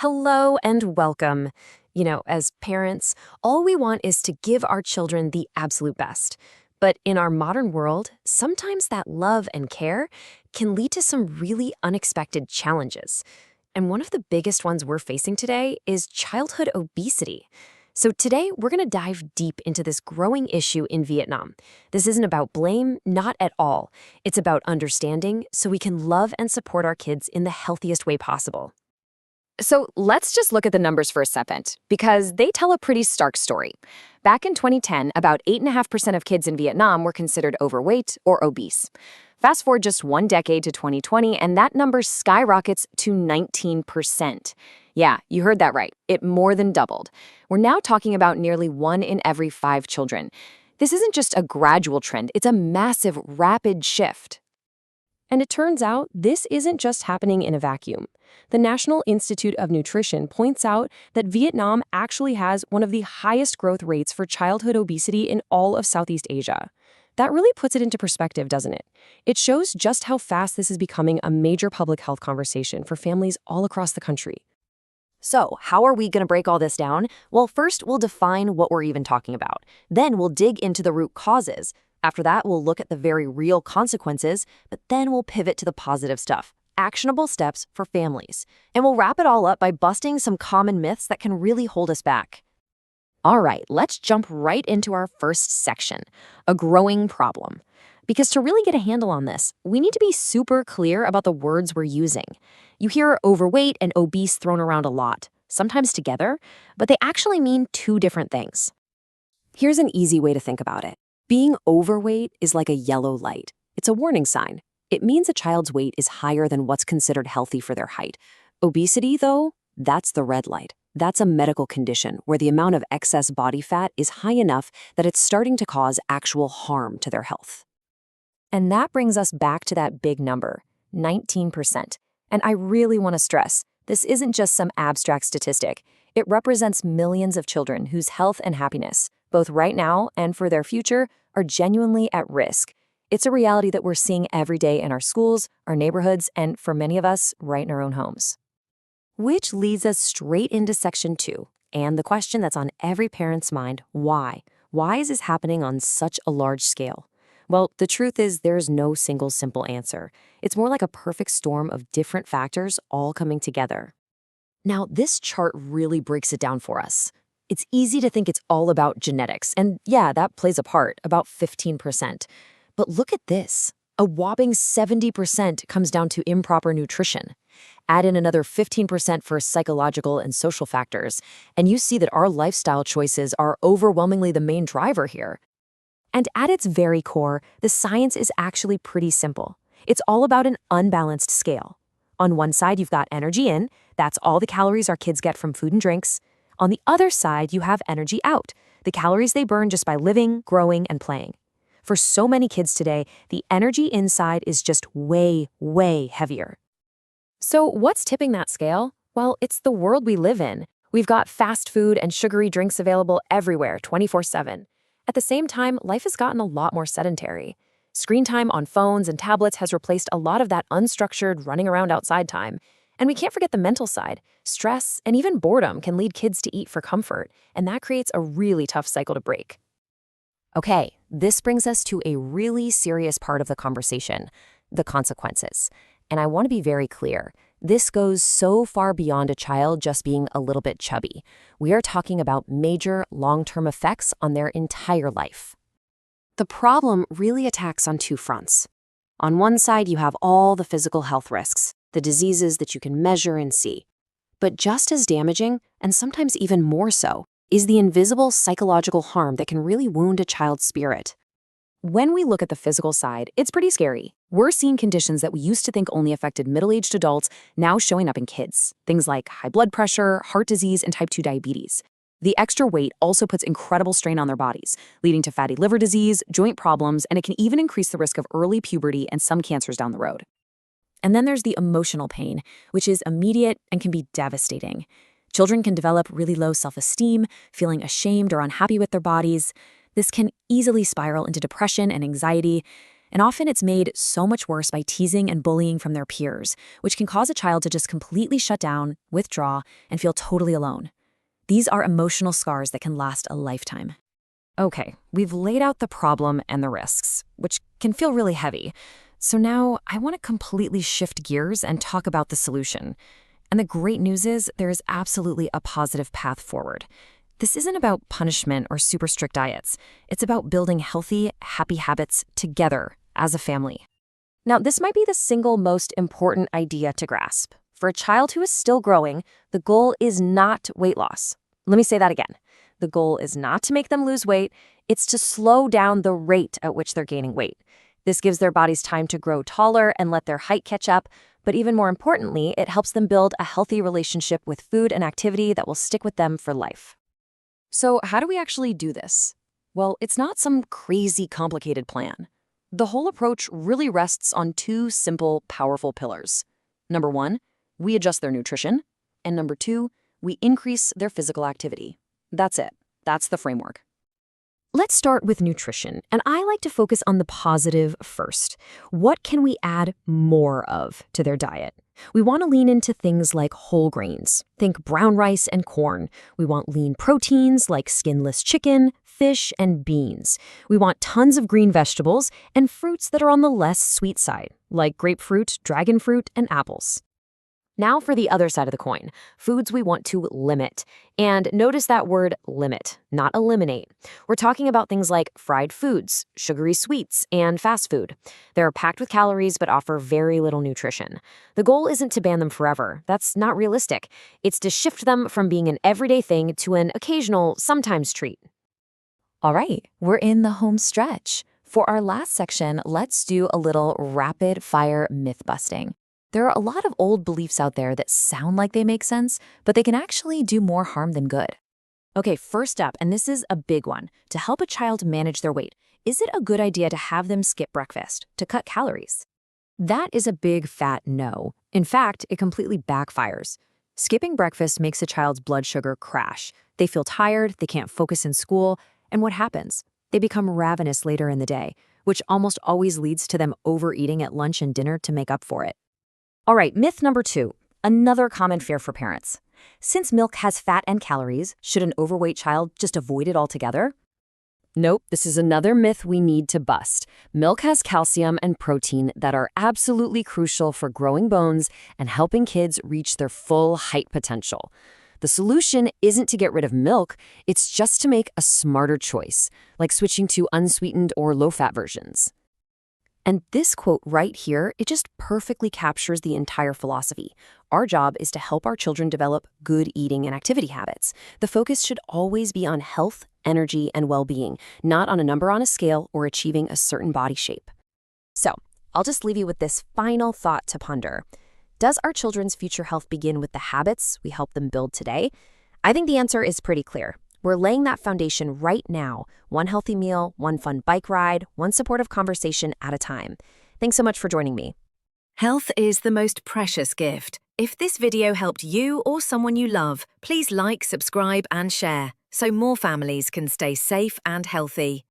Hello and welcome. As parents, all we want is to give our children the absolute best. But in our modern world, sometimes that love and care can lead to some really unexpected challenges. And one of the biggest ones we're facing today is childhood obesity. So today, we're going to dive deep into this growing issue in Vietnam. This isn't about blame, not at all. It's about understanding so we can love and support our kids in the healthiest way possible. So let's just look at the numbers for a second, because they tell a pretty stark story. Back in 2010, about 8.5% of kids in Vietnam were considered overweight or obese. Fast forward just one decade to 2020, and that number skyrockets to 19%. Yeah, you heard that right. It more than doubled. We're now talking about nearly 1 in every 5 children. This isn't just a gradual trend, it's a massive, rapid shift. And it turns out this isn't just happening in a vacuum. The National Institute of Nutrition points out that Vietnam actually has one of the highest growth rates for childhood obesity in all of Southeast Asia. That really puts it into perspective, doesn't it? It shows just how fast this is becoming a major public health conversation for families all across the country. So, how are we going to break all this down? Well, first, we'll define what we're even talking about. Then we'll dig into the root causes. After that, we'll look at the very real consequences, but then we'll pivot to the positive stuff, actionable steps for families. And we'll wrap it all up by busting some common myths that can really hold us back. All right, let's jump right into our first section, a growing problem. Because to really get a handle on this, we need to be super clear about the words we're using. You hear overweight and obese thrown around a lot, sometimes together, but they actually mean 2 different things. Here's an easy way to think about it. Being overweight is like a yellow light. It's a warning sign. It means a child's weight is higher than what's considered healthy for their height. Obesity, though, that's the red light. That's a medical condition where the amount of excess body fat is high enough that it's starting to cause actual harm to their health. And that brings us back to that big number, 19%. And I really want to stress, this isn't just some abstract statistic. It represents millions of children whose health and happiness, both right now and for their future, are genuinely at risk. It's a reality that we're seeing every day in our schools, our neighborhoods, and for many of us, right in our own homes. Which leads us straight into section 2, and the question that's on every parent's mind, why? Why is this happening on such a large scale? Well, the truth is there's no single simple answer. It's more like a perfect storm of different factors all coming together. Now, this chart really breaks it down for us. It's easy to think it's all about genetics, and yeah, that plays a part, about 15%. But look at this. A whopping 70% comes down to improper nutrition. Add in another 15% for psychological and social factors, and you see that our lifestyle choices are overwhelmingly the main driver here. And at its very core, the science is actually pretty simple. It's all about an unbalanced scale. On one side, you've got energy in. That's all the calories our kids get from food and drinks. On the other side, you have energy out, the calories they burn just by living, growing, and playing. For so many kids today, the energy inside is just way, way heavier. So what's tipping that scale? Well, it's the world we live in. We've got fast food and sugary drinks available everywhere, 24/7. At the same time, life has gotten a lot more sedentary. Screen time on phones and tablets has replaced a lot of that unstructured running around outside time. And we can't forget the mental side. Stress and even boredom can lead kids to eat for comfort, and that creates a really tough cycle to break. Okay, this brings us to a really serious part of the conversation, the consequences. And I want to be very clear. This goes so far beyond a child just being a little bit chubby. We are talking about major long-term effects on their entire life. The problem really attacks on 2 fronts. On one side, you have all the physical health risks, the diseases that you can measure and see. But just as damaging, and sometimes even more so, is the invisible psychological harm that can really wound a child's spirit. When we look at the physical side, it's pretty scary. We're seeing conditions that we used to think only affected middle-aged adults now showing up in kids. Things like high blood pressure, heart disease, and type 2 diabetes. The extra weight also puts incredible strain on their bodies, leading to fatty liver disease, joint problems, and it can even increase the risk of early puberty and some cancers down the road. And then there's the emotional pain, which is immediate and can be devastating. Children can develop really low self-esteem, feeling ashamed or unhappy with their bodies. This can easily spiral into depression and anxiety. And often it's made so much worse by teasing and bullying from their peers, which can cause a child to just completely shut down, withdraw, and feel totally alone. These are emotional scars that can last a lifetime. Okay, we've laid out the problem and the risks, which can feel really heavy. So now I want to completely shift gears and talk about the solution. And the great news is there is absolutely a positive path forward. This isn't about punishment or super strict diets. It's about building healthy, happy habits together as a family. Now, this might be the single most important idea to grasp. For a child who is still growing, the goal is not weight loss. Let me say that again. The goal is not to make them lose weight. It's to slow down the rate at which they're gaining weight. This gives their bodies time to grow taller and let their height catch up. But even more importantly, it helps them build a healthy relationship with food and activity that will stick with them for life. So how do we actually do this? Well, it's not some crazy complicated plan. The whole approach really rests on two simple, powerful pillars. Number one, we adjust their nutrition. And number two, we increase their physical activity. That's it. That's the framework. Let's start with nutrition, and I like to focus on the positive first. What can we add more of to their diet? We want to lean into things like whole grains. Think brown rice and corn. We want lean proteins like skinless chicken, fish, and beans. We want tons of green vegetables and fruits that are on the less sweet side, like grapefruit, dragon fruit, and apples. Now for the other side of the coin, foods we want to limit. And notice that word limit, not eliminate. We're talking about things like fried foods, sugary sweets, and fast food. They're packed with calories but offer very little nutrition. The goal isn't to ban them forever. That's not realistic. It's to shift them from being an everyday thing to an occasional, sometimes treat. All right, we're in the home stretch. For our last section, let's do a little rapid-fire myth-busting. There are a lot of old beliefs out there that sound like they make sense, but they can actually do more harm than good. Okay, first up, and this is a big one, to help a child manage their weight, is it a good idea to have them skip breakfast to cut calories? That is a big fat no. In fact, it completely backfires. Skipping breakfast makes a child's blood sugar crash. They feel tired, they can't focus in school, and what happens? They become ravenous later in the day, which almost always leads to them overeating at lunch and dinner to make up for it. All right, myth number two, another common fear for parents. Since milk has fat and calories, should an overweight child just avoid it altogether? Nope, this is another myth we need to bust. Milk has calcium and protein that are absolutely crucial for growing bones and helping kids reach their full height potential. The solution isn't to get rid of milk, it's just to make a smarter choice, like switching to unsweetened or low-fat versions. And this quote right here, it just perfectly captures the entire philosophy. Our job is to help our children develop good eating and activity habits. The focus should always be on health, energy, and well-being, not on a number on a scale or achieving a certain body shape. So, I'll just leave you with this final thought to ponder. Does our children's future health begin with the habits we help them build today? I think the answer is pretty clear. We're laying that foundation right now, one healthy meal, one fun bike ride, one supportive conversation at a time. Thanks so much for joining me. Health is the most precious gift. If this video helped you or someone you love, please like, subscribe, and share so more families can stay safe and healthy.